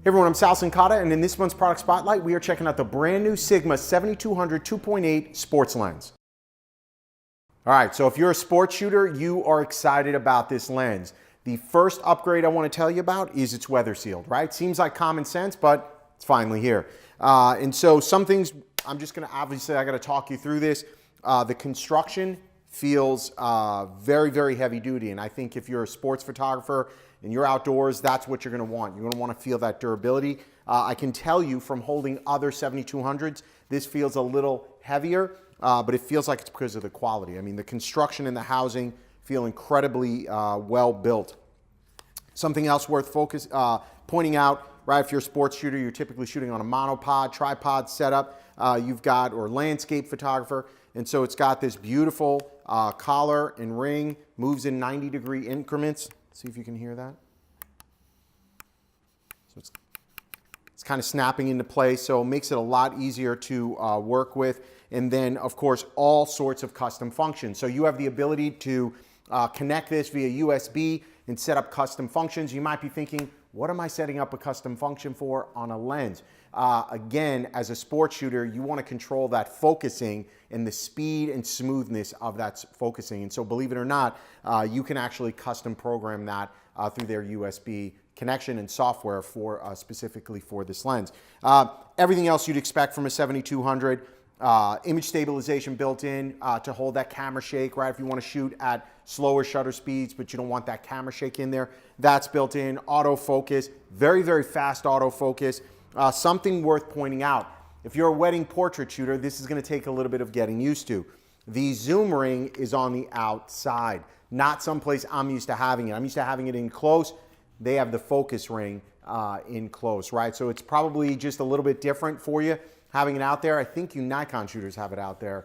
Hey everyone, I'm Sal Sincata, and in this month's product spotlight, we are checking out the brand new Sigma 7200 2.8 sports lens. All right, so if you're a sports shooter, you are excited about this lens. The first upgrade I want to tell you about is it's weather sealed, right? Seems like common sense, but it's finally here. And so some things, I'm just going to, obviously I got to talk you through this. The construction feels very, very heavy duty. And I think if you're a sports photographer and you're outdoors, that's what you're going to want. You're going to want to feel that durability. I can tell you from holding other 7200s, this feels a little heavier, but it feels like it's because of the quality. I mean, the construction and the housing feel incredibly well built. Something else worth pointing out, right? If you're a sports shooter, you're typically shooting on a monopod, tripod setup. You've got, or landscape photographer. And so it's got this beautiful collar and ring, moves in 90-degree increments. See if you can hear that. So it's kind of snapping into place, so it makes it a lot easier to work with. And then, of course, all sorts of custom functions. So you have the ability to connect this via USB and set up custom functions. You might be thinking, what am I setting up a custom function for on a lens? Again, as a sports shooter, you want to control that focusing and the speed and smoothness of that focusing. And so believe it or not, you can actually custom program that through their USB connection and software for specifically for this lens. Everything else you'd expect from a 7200. Image stabilization built in to hold that camera shake, right? If you want to shoot at slower shutter speeds, but you don't want that camera shake in there, that's built in. Autofocus, very, very fast autofocus. Something worth pointing out, if you're a wedding portrait shooter, this is going to take a little bit of getting used to. The zoom ring is on the outside, not someplace I'm used to having it. I'm used to having it in close. They have the focus ring in close, right? So it's probably just a little bit different for you having it out there. I think you Nikon shooters have it out there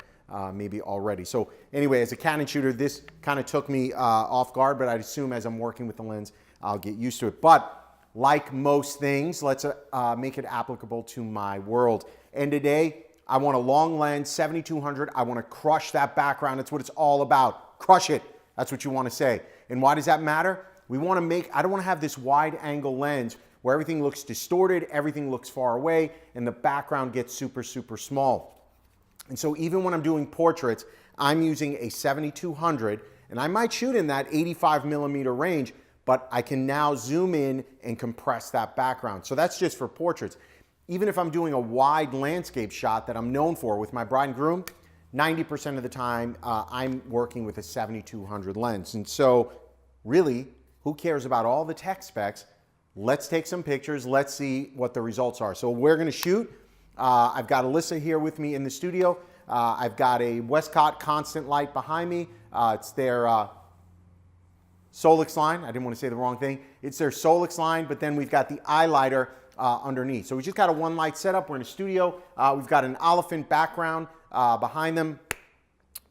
maybe already. So anyway, as a Canon shooter, this kind of took me off guard, but I'd assume as I'm working with the lens, I'll get used to it. But like most things, let's make it applicable to my world. And today, I want a long lens, 7200. I want to crush that background. That's what it's all about. Crush it. That's what you want to say. And why does that matter? We want to make, I don't want to have this wide angle lens where everything looks distorted, everything looks far away, and the background gets super, super small. And so even when I'm doing portraits, I'm using a 7200, and I might shoot in that 85 millimeter range, but I can now zoom in and compress that background. So that's just for portraits. Even if I'm doing a wide landscape shot that I'm known for with my bride and groom, 90% of the time I'm working with a 7200 lens. And so really, who cares about all the tech specs? Let's take some pictures. Let's see what the results are. So we're going to shoot. I've got Alyssa here with me in the studio. I've got a Westcott constant light behind me. It's their Solix line. I didn't want to say the wrong thing. It's their Solix line, but then we've got the eye lighter underneath. So we just got a one light setup. We're in a studio. We've got an elephant background behind them.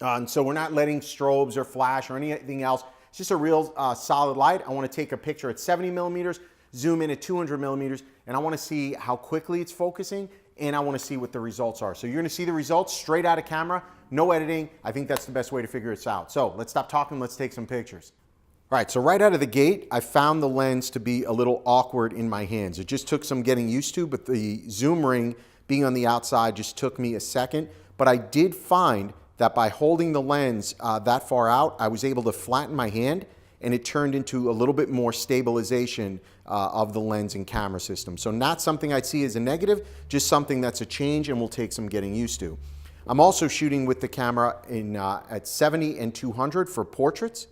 And so we're not letting strobes or flash or anything else. It's just a real solid light. I want to take a picture at 70 millimeters, zoom in at 200 millimeters, and I want to see how quickly it's focusing, and I want to see what the results are. So you're going to see the results straight out of camera, no editing. I think that's the best way to figure this out. So let's stop talking, let's take some pictures. All right, so right out of the gate, I found the lens to be a little awkward in my hands. It just took some getting used to, but the zoom ring being on the outside just took me a second. But I did find that by holding the lens that far out, I was able to flatten my hand, and it turned into a little bit more stabilization of the lens and camera system. So not something I'd see as a negative, just something that's a change and will take some getting used to. I'm also shooting with the camera at 70 and 200 for portraits.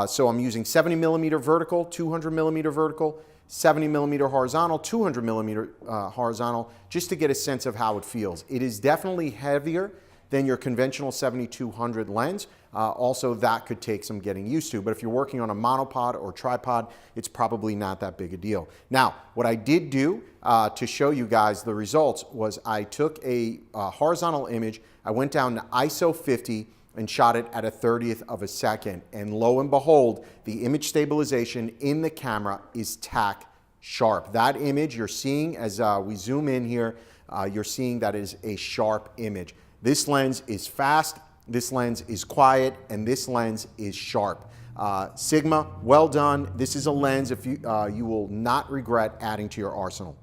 So I'm using 70 millimeter vertical, 200 millimeter vertical, 70 millimeter horizontal, 200 millimeter horizontal, just to get a sense of how it feels. It is definitely heavier than your conventional 7200 lens. Also, that could take some getting used to, but if you're working on a monopod or tripod, it's probably not that big a deal. Now, what I did do to show you guys the results was I took a horizontal image, I went down to ISO 50 and shot it at a 30th of a second, and lo and behold, the image stabilization in the camera is tack sharp. That image you're seeing as we zoom in here, you're seeing that is a sharp image. This lens is fast, this lens is quiet, and this lens is sharp. Sigma, well done. This is a lens if you will not regret adding to your arsenal.